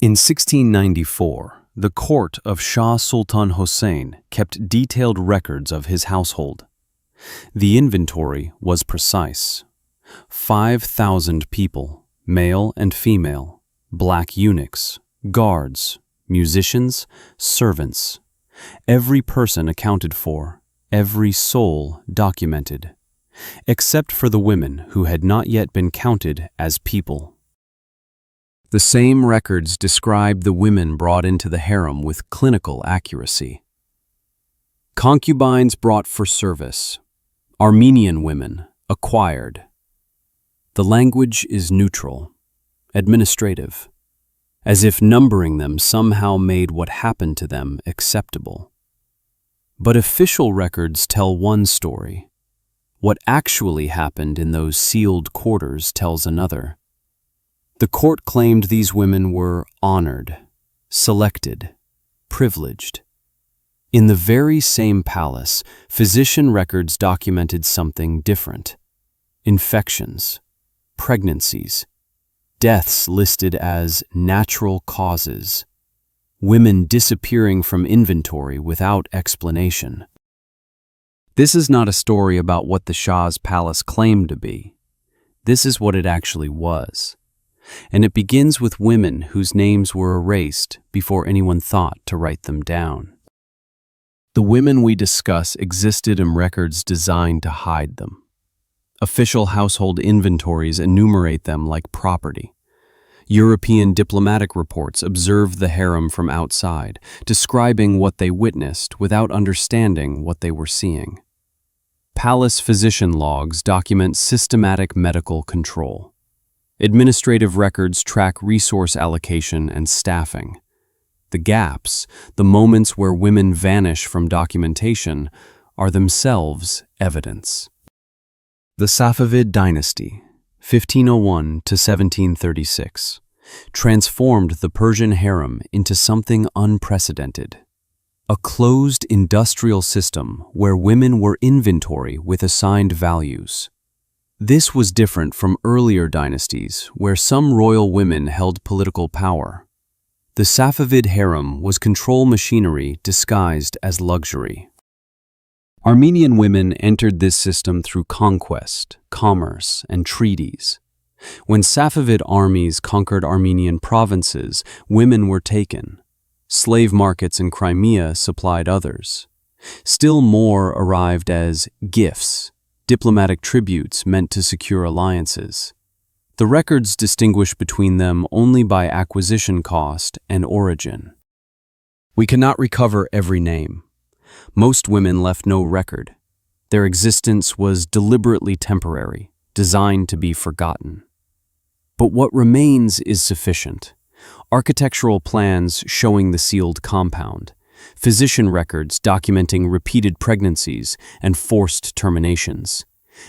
In 1694, the court of Shah Sultan Hossein kept detailed records of his household. The inventory was precise. 5,000 people, male and female, black eunuchs, guards, musicians, servants. Every person accounted for, every soul documented, except for the women who had not yet been counted as people. The same records describe the women brought into the harem with clinical accuracy. Concubines brought for service. Armenian women acquired. The language is neutral, administrative, as if numbering them somehow made what happened to them acceptable. But official records tell one story. What actually happened in those sealed quarters tells another. The court claimed these women were honored, selected, privileged. In the very same palace, physician records documented something different. Infections, pregnancies, deaths listed as natural causes, women disappearing from inventory without explanation. This is not a story about what the Shah's palace claimed to be. This is what it actually was. And it begins with women whose names were erased before anyone thought to write them down. The women we discuss existed in records designed to hide them. Official household inventories enumerate them like property. European diplomatic reports observed the harem from outside, describing what they witnessed without understanding what they were seeing. Palace physician logs document systematic medical control. Administrative records track resource allocation and staffing. The gaps, the moments where women vanish from documentation, are themselves evidence. The Safavid dynasty, 1501 to 1736, transformed the Persian harem into something unprecedented. A closed industrial system where women were inventory with assigned values. This was different from earlier dynasties where some royal women held political power. The Safavid harem was control machinery disguised as luxury. Armenian women entered this system through conquest, commerce, and treaties. When Safavid armies conquered Armenian provinces, women were taken. Slave markets in Crimea supplied others. Still more arrived as gifts, diplomatic tributes meant to secure alliances. The records distinguish between them only by acquisition cost and origin. We cannot recover every name. Most women left no record. Their existence was deliberately temporary, designed to be forgotten. But what remains is sufficient. Architectural plans showing the sealed compound, physician records documenting repeated pregnancies and forced terminations,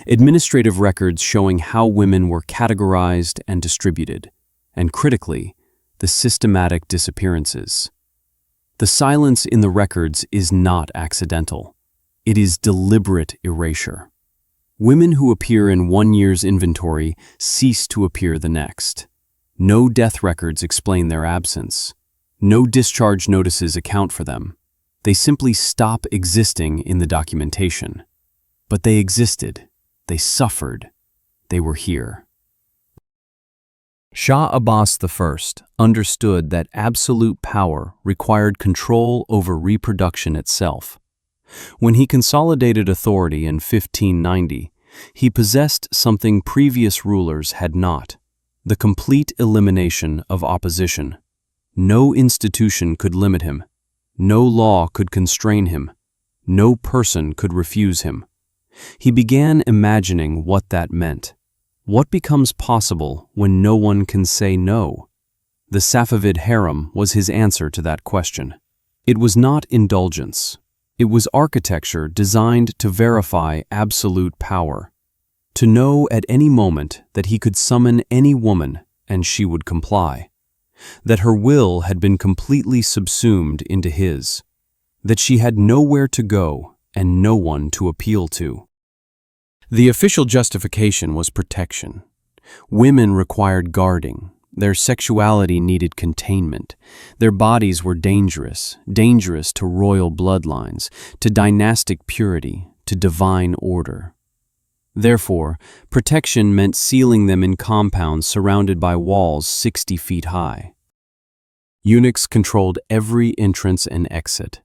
administrative records showing how women were categorized and distributed, and critically, the systematic disappearances. The silence in the records is not accidental. It is deliberate erasure. Women who appear in one year's inventory cease to appear the next. No death records explain their absence. No discharge notices account for them. They simply stop existing in the documentation. But they existed. They suffered. They were here. Shah Abbas I understood that absolute power required control over reproduction itself. When he consolidated authority in 1590, he possessed something previous rulers had not: the complete elimination of opposition. No institution could limit him. No law could constrain him. No person could refuse him. He began imagining what that meant. What becomes possible when no one can say no? The Safavid harem was his answer to that question. It was not indulgence. It was architecture designed to verify absolute power. To know at any moment that he could summon any woman and she would comply. That her will had been completely subsumed into his. That she had nowhere to go and no one to appeal to. The official justification was protection. Women required guarding, Their sexuality needed containment. Their bodies were dangerous to royal bloodlines, to dynastic purity, to divine order. Therefore, protection meant sealing them in compounds surrounded by walls 60 feet high. Eunuchs controlled every entrance and exit.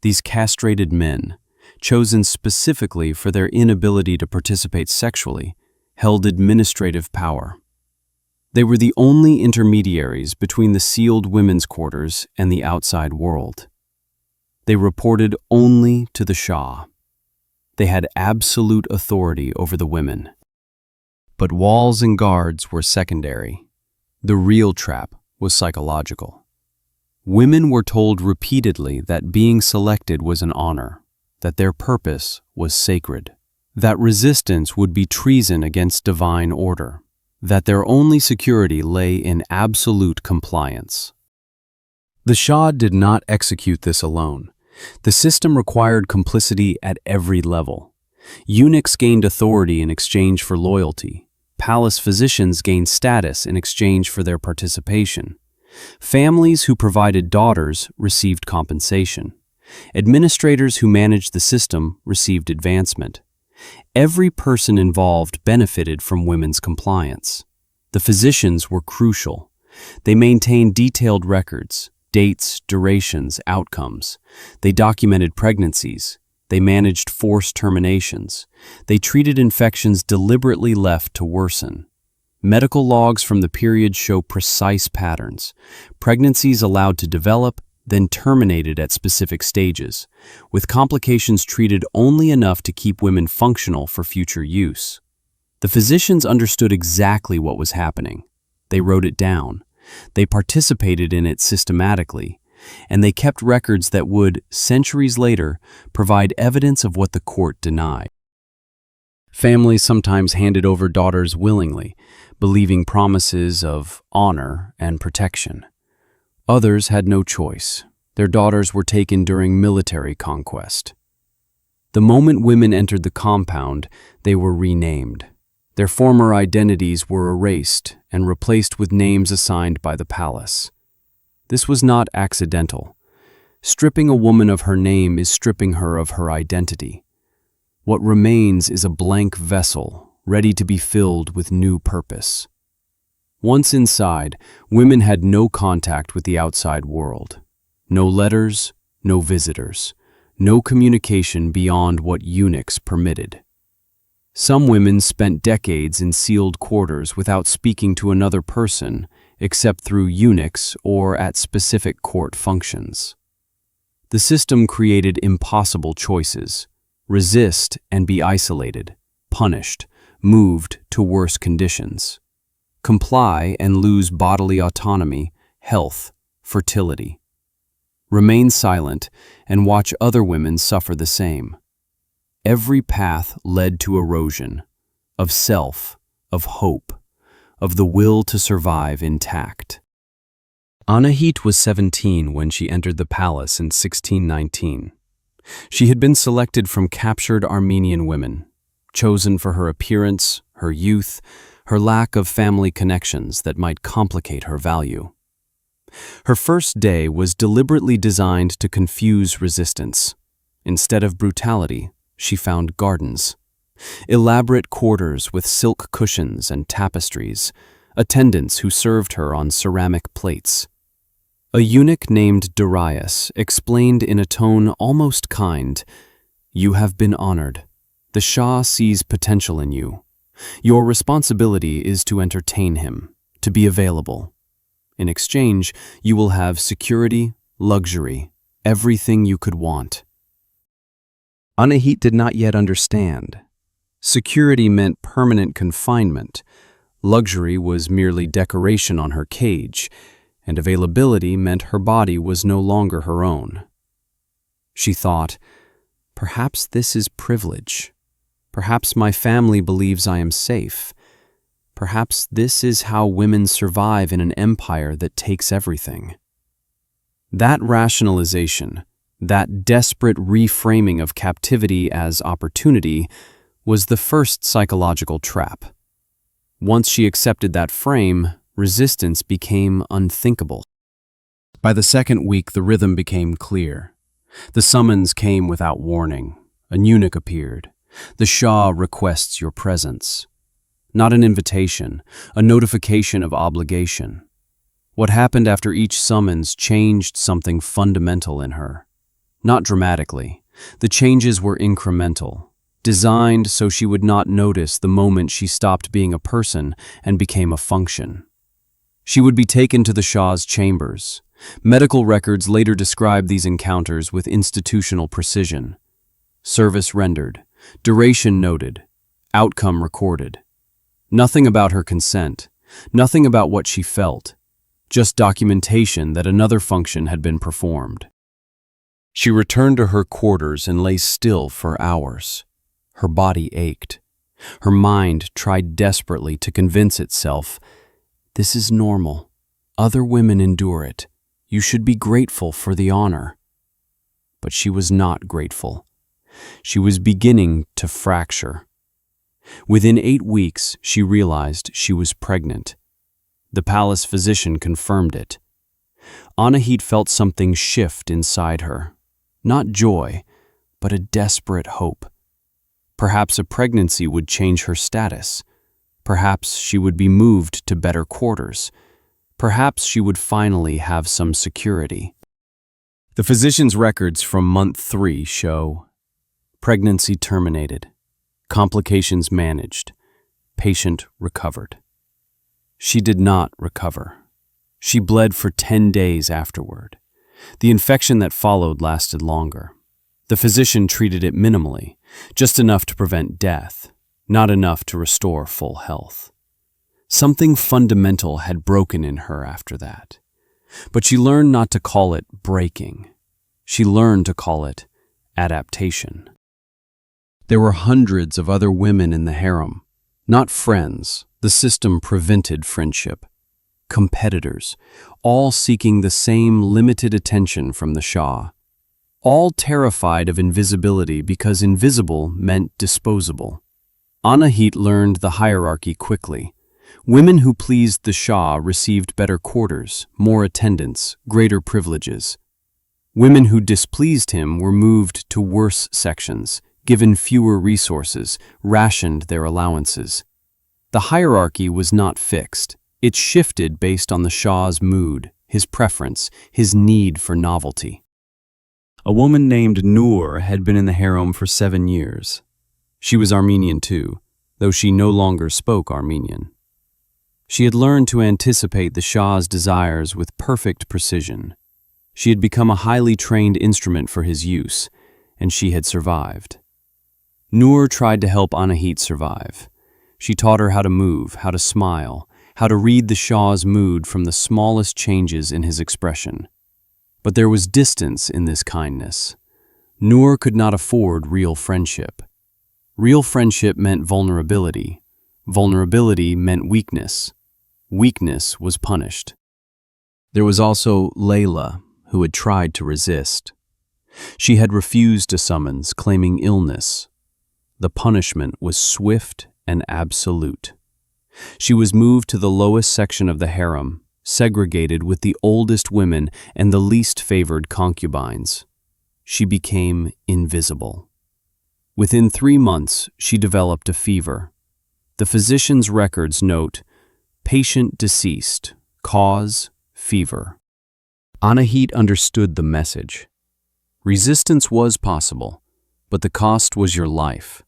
These castrated men, chosen specifically for their inability to participate sexually, held administrative power. They were the only intermediaries between the sealed women's quarters and the outside world. They reported only to the Shah. They had absolute authority over the women. But walls and guards were secondary. The real trap was psychological. Women were told repeatedly that being selected was an honor, that their purpose was sacred, that resistance would be treason against divine order, that their only security lay in absolute compliance. The Shah did not execute this alone. The system required complicity at every level. Eunuchs gained authority in exchange for loyalty. Palace physicians gained status in exchange for their participation. Families who provided daughters received compensation. Administrators who managed the system received advancement. Every person involved benefited from women's compliance. The physicians were crucial. They maintained detailed records, dates, durations, outcomes. They documented pregnancies. They managed forced terminations. They treated infections deliberately left to worsen. Medical logs from the period show precise patterns. Pregnancies allowed to develop, then terminated at specific stages, with complications treated only enough to keep women functional for future use. The physicians understood exactly what was happening. They wrote it down. They participated in it systematically, and they kept records that would, centuries later, provide evidence of what the court denied. Families sometimes handed over daughters willingly, believing promises of honor and protection. Others had no choice. Their daughters were taken during military conquest. The moment women entered the compound, they were renamed. Their former identities were erased and replaced with names assigned by the palace. This was not accidental. Stripping a woman of her name is stripping her of her identity. What remains is a blank vessel, ready to be filled with new purpose. Once inside, women had no contact with the outside world. No letters, no visitors, no communication beyond what eunuchs permitted. Some women spent decades in sealed quarters without speaking to another person, except through eunuchs or at specific court functions. The system created impossible choices: resist and be isolated, punished, moved to worse conditions. Comply and lose bodily autonomy, health, fertility. Remain silent and watch other women suffer the same. Every path led to erosion, of self, of hope, of the will to survive intact. Anahit was 17 when she entered the palace in 1619. She had been selected from captured Armenian women, chosen for her appearance, her youth, her lack of family connections that might complicate her value. Her first day was deliberately designed to confuse resistance. Instead of brutality, she found gardens, elaborate quarters with silk cushions and tapestries, attendants who served her on ceramic plates. A eunuch named Darius explained in a tone almost kind, "You have been honored. The Shah sees potential in you. Your responsibility is to entertain him, to be available. In exchange, you will have security, luxury, everything you could want." Anahit did not yet understand. Security meant permanent confinement. Luxury was merely decoration on her cage, and availability meant her body was no longer her own. She thought, perhaps this is privilege. Perhaps my family believes I am safe. Perhaps this is how women survive in an empire that takes everything. That rationalization, that desperate reframing of captivity as opportunity, was the first psychological trap. Once she accepted that frame, resistance became unthinkable. By the second week, the rhythm became clear. The summons came without warning. An eunuch appeared. The Shah requests your presence. Not an invitation, a notification of obligation. What happened after each summons changed something fundamental in her. Not dramatically. The changes were incremental, designed so she would not notice the moment she stopped being a person and became a function. She would be taken to the Shah's chambers. Medical records later describe these encounters with institutional precision. Service rendered, duration noted, outcome recorded. Nothing about her consent, nothing about what she felt, just documentation that another function had been performed. She returned to her quarters and lay still for hours. Her body ached. Her mind tried desperately to convince itself, this is normal. Other women endure it. You should be grateful for the honor. But she was not grateful. She was beginning to fracture. Within 8 weeks, she realized she was pregnant. The palace physician confirmed it. Anahit felt something shift inside her. Not joy, but a desperate hope. Perhaps a pregnancy would change her status. Perhaps she would be moved to better quarters. Perhaps she would finally have some security. The physician's records from month 3 show pregnancy terminated, complications managed, patient recovered. She did not recover. She bled for 10 days afterward. The infection that followed lasted longer. The physician treated it minimally, just enough to prevent death, not enough to restore full health. Something fundamental had broken in her after that. But she learned not to call it breaking. She learned to call it adaptation. There were hundreds of other women in the harem, not friends. The system prevented friendship. Competitors, all seeking the same limited attention from the Shah. All terrified of invisibility because invisible meant disposable. Anahit learned the hierarchy quickly. Women who pleased the Shah received better quarters, more attendance, greater privileges. Women who displeased him were moved to worse sections, given fewer resources, rationed their allowances. The hierarchy was not fixed. It shifted based on the Shah's mood, his preference, his need for novelty. A woman named Noor had been in the harem for 7 years. She was Armenian too, though she no longer spoke Armenian. She had learned to anticipate the Shah's desires with perfect precision. She had become a highly trained instrument for his use, and she had survived. Noor tried to help Anahit survive. She taught her how to move, how to smile, how to read the Shah's mood from the smallest changes in his expression. But there was distance in this kindness. Noor could not afford real friendship. Real friendship meant vulnerability. Vulnerability meant weakness. Weakness was punished. There was also Layla, who had tried to resist. She had refused a summons, claiming illness. The punishment was swift and absolute. She was moved to the lowest section of the harem, segregated with the oldest women and the least favored concubines. She became invisible. Within 3 months, she developed a fever. The physician's records note, patient deceased, cause, fever. Anahit understood the message. Resistance was possible, but the cost was your life.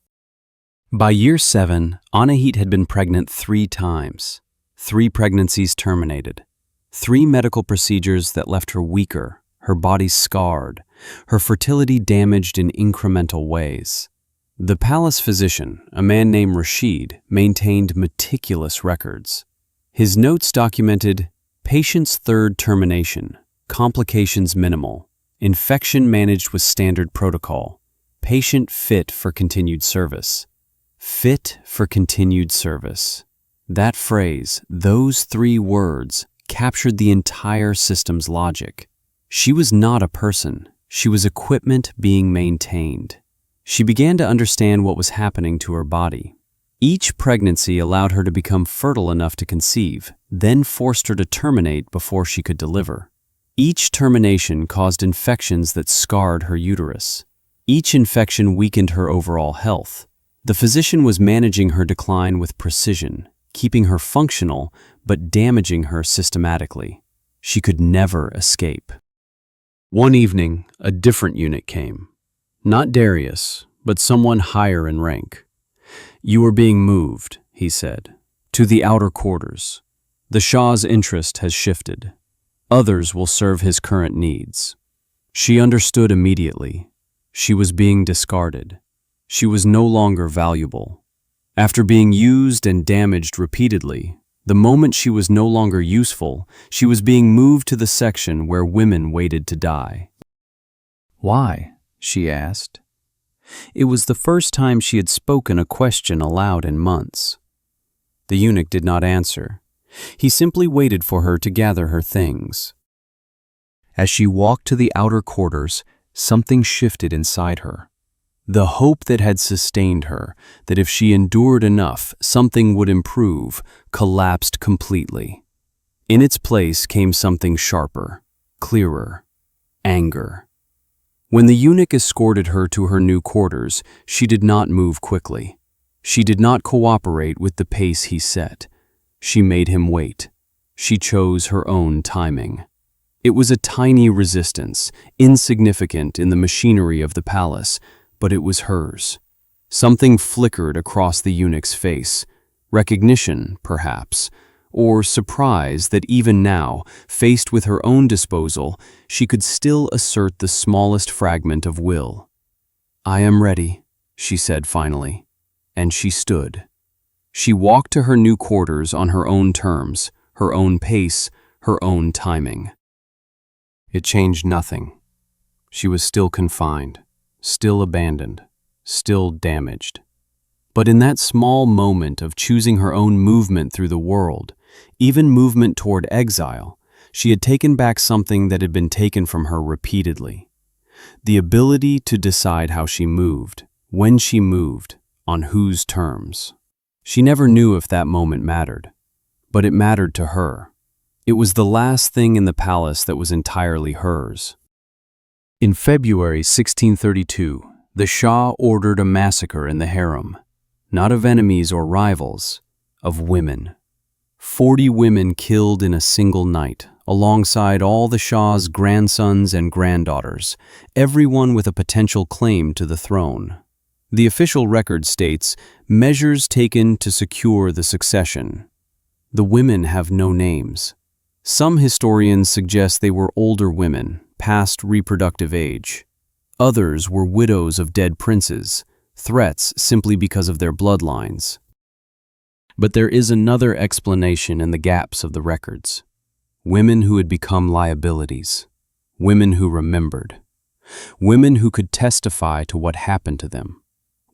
By year 7, Anahit had been pregnant 3 times. 3 pregnancies terminated. 3 medical procedures that left her weaker, her body scarred, her fertility damaged in incremental ways. The palace physician, a man named Rashid, maintained meticulous records. His notes documented patient's 3rd termination, complications minimal, infection managed with standard protocol, patient fit for continued service. Fit for continued service. That phrase, those 3 words, captured the entire system's logic. She was not a person. She was equipment being maintained. She began to understand what was happening to her body. Each pregnancy allowed her to become fertile enough to conceive, then forced her to terminate before she could deliver. Each termination caused infections that scarred her uterus. Each infection weakened her overall health. The physician was managing her decline with precision, keeping her functional but damaging her systematically. She could never escape. One evening, a different eunuch came. Not Darius, but someone higher in rank. "You are being moved," he said, "to the outer quarters. The Shah's interest has shifted. Others will serve his current needs." She understood immediately. She was being discarded. She was no longer valuable. After being used and damaged repeatedly, the moment she was no longer useful, she was being moved to the section where women waited to die. "Why?" she asked. It was the first time she had spoken a question aloud in months. The eunuch did not answer. He simply waited for her to gather her things. As she walked to the outer quarters, something shifted inside her. The hope that had sustained her, that if she endured enough, something would improve, collapsed completely. In its place came something sharper, clearer: anger. When the eunuch escorted her to her new quarters, she did not move quickly. She did not cooperate with the pace he set. She made him wait. She chose her own timing. It was a tiny resistance, insignificant in the machinery of the palace, but it was hers. Something flickered across the eunuch's face. Recognition, perhaps, or surprise that even now, faced with her own disposal, she could still assert the smallest fragment of will. "I am ready," she said finally, and she stood. She walked to her new quarters on her own terms, her own pace, her own timing. It changed nothing. She was still confined, still abandoned, still damaged. But in that small moment of choosing her own movement through the world, even movement toward exile, she had taken back something that had been taken from her repeatedly. The ability to decide how she moved, when she moved, on whose terms. She never knew if that moment mattered, but it mattered to her. It was the last thing in the palace that was entirely hers. In February 1632, the Shah ordered a massacre in the harem, not of enemies or rivals, of women. 40 women killed in a single night, alongside all the Shah's grandsons and granddaughters, everyone with a potential claim to the throne. The official record states, "Measures taken to secure the succession." The women have no names. Some historians suggest they were older women, past reproductive age. Others were widows of dead princes, threats simply because of their bloodlines. But there is another explanation in the gaps of the records. Women who had become liabilities. Women who remembered. Women who could testify to what happened to them.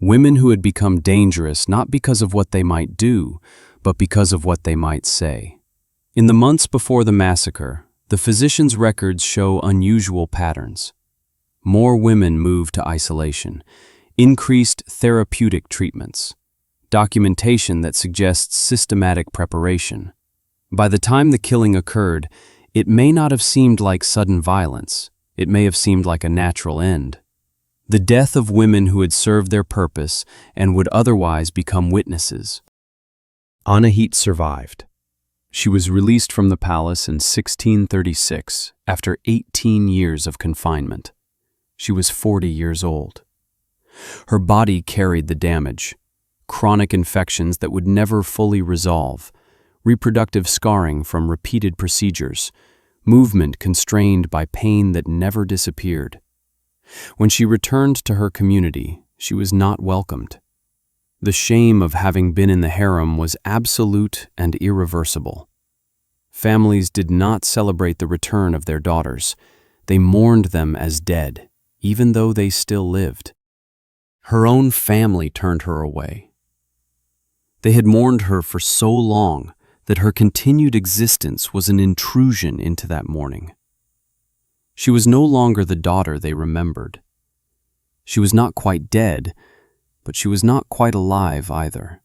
Women who had become dangerous not because of what they might do, but because of what they might say. In the months before the massacre, the physician's records show unusual patterns. More women moved to isolation, increased therapeutic treatments, documentation that suggests systematic preparation. By the time the killing occurred, it may not have seemed like sudden violence. It may have seemed like a natural end. The death of women who had served their purpose and would otherwise become witnesses. Anahit survived. She was released from the palace in 1636 after 18 years of confinement. She was 40 years old. Her body carried the damage, chronic infections that would never fully resolve, reproductive scarring from repeated procedures, movement constrained by pain that never disappeared. When she returned to her community, she was not welcomed. The shame of having been in the harem was absolute and irreversible. Families did not celebrate the return of their daughters. They mourned them as dead, even though they still lived. Her own family turned her away. They had mourned her for so long that her continued existence was an intrusion into that mourning. She was no longer the daughter they remembered. She was not quite dead, but she was not quite alive either.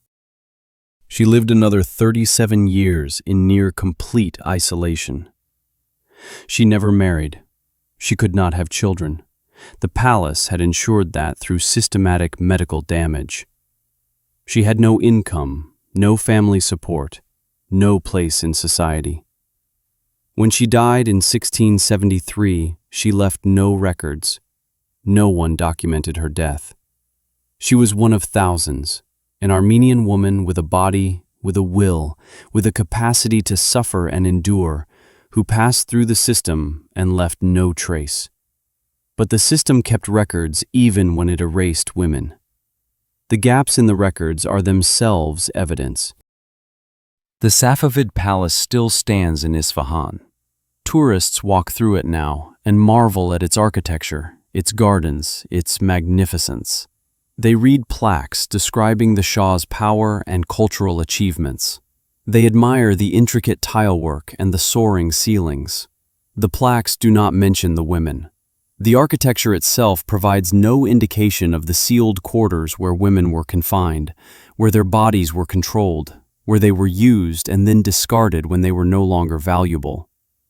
She lived another 37 years in near complete isolation. She never married. She could not have children. The palace had ensured that through systematic medical damage. She had no income, no family support, no place in society. When she died in 1673, she left no records. No one documented her death. She was one of thousands, an Armenian woman with a body, with a will, with a capacity to suffer and endure, who passed through the system and left no trace. But the system kept records even when it erased women. The gaps in the records are themselves evidence. The Safavid palace still stands in Isfahan. Tourists walk through it now and marvel at its architecture, its gardens, its magnificence. They read plaques describing the Shah's power and cultural achievements. They admire the intricate tilework and the soaring ceilings. The plaques do not mention the women. The architecture itself provides no indication of the sealed quarters where women were confined, where their bodies were controlled, where they were used and then discarded when they were no longer valuable.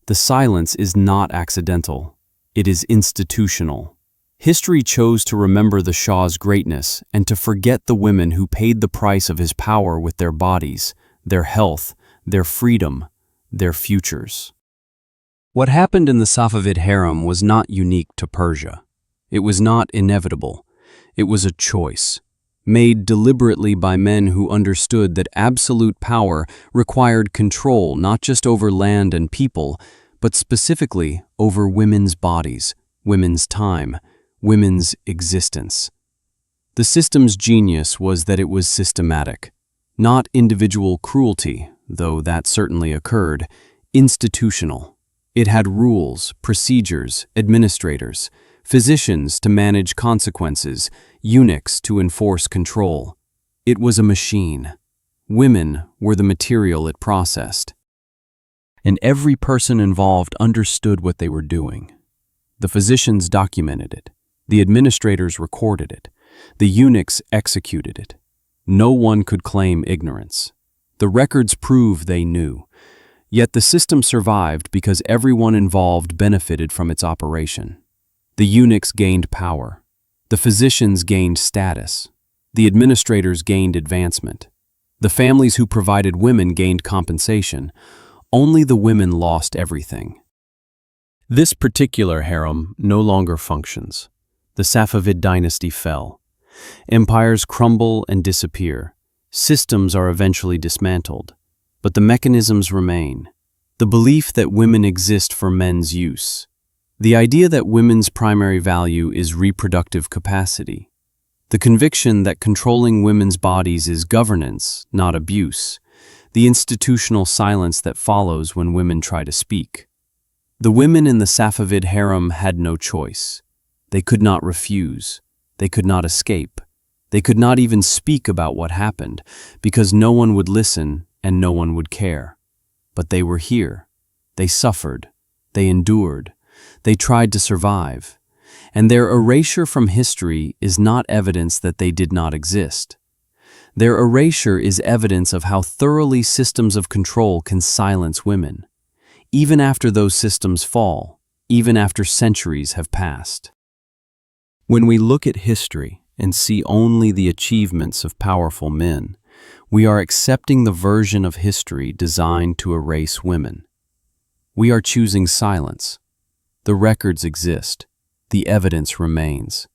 The silence is not accidental. It is institutional. History chose to remember the Shah's greatness and to forget the women who paid the price of his power with their bodies, their health, their freedom, their futures. What happened in the Safavid harem was not unique to Persia. It was not inevitable. It was a choice, made deliberately by men who understood that absolute power required control not just over land and people, but specifically over women's bodies, women's time, women's existence. The system's genius was that it was systematic, not individual cruelty, though that certainly occurred, institutional. It had rules, procedures, administrators, physicians to manage consequences, eunuchs to enforce control. It was a machine. Women were the material it processed. And every person involved understood what they were doing. The physicians documented it. The administrators recorded it. The eunuchs executed it. No one could claim ignorance. The records prove they knew. Yet the system survived because everyone involved benefited from its operation. The eunuchs gained power. The physicians gained status. The administrators gained advancement. The families who provided women gained compensation. Only the women lost everything. This particular harem no longer functions. The Safavid dynasty fell. Empires crumble and disappear. Systems are eventually dismantled. But the mechanisms remain. The belief that women exist for men's use. The idea that women's primary value is reproductive capacity. The conviction that controlling women's bodies is governance, not abuse. The institutional silence that follows when women try to speak. The women in the Safavid harem had no choice. They could not refuse. They could not escape. They could not even speak about what happened, because no one would listen and no one would care. But they were here. They suffered. They endured. They tried to survive. And their erasure from history is not evidence that they did not exist. Their erasure is evidence of how thoroughly systems of control can silence women, even after those systems fall, even after centuries have passed. When we look at history and see only the achievements of powerful men, we are accepting the version of history designed to erase women. We are choosing silence. The records exist. The evidence remains.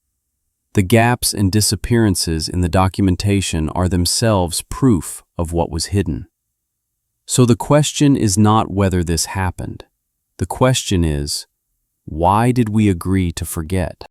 The gaps and disappearances in the documentation are themselves proof of what was hidden. So the question is not whether this happened. The question is, why did we agree to forget?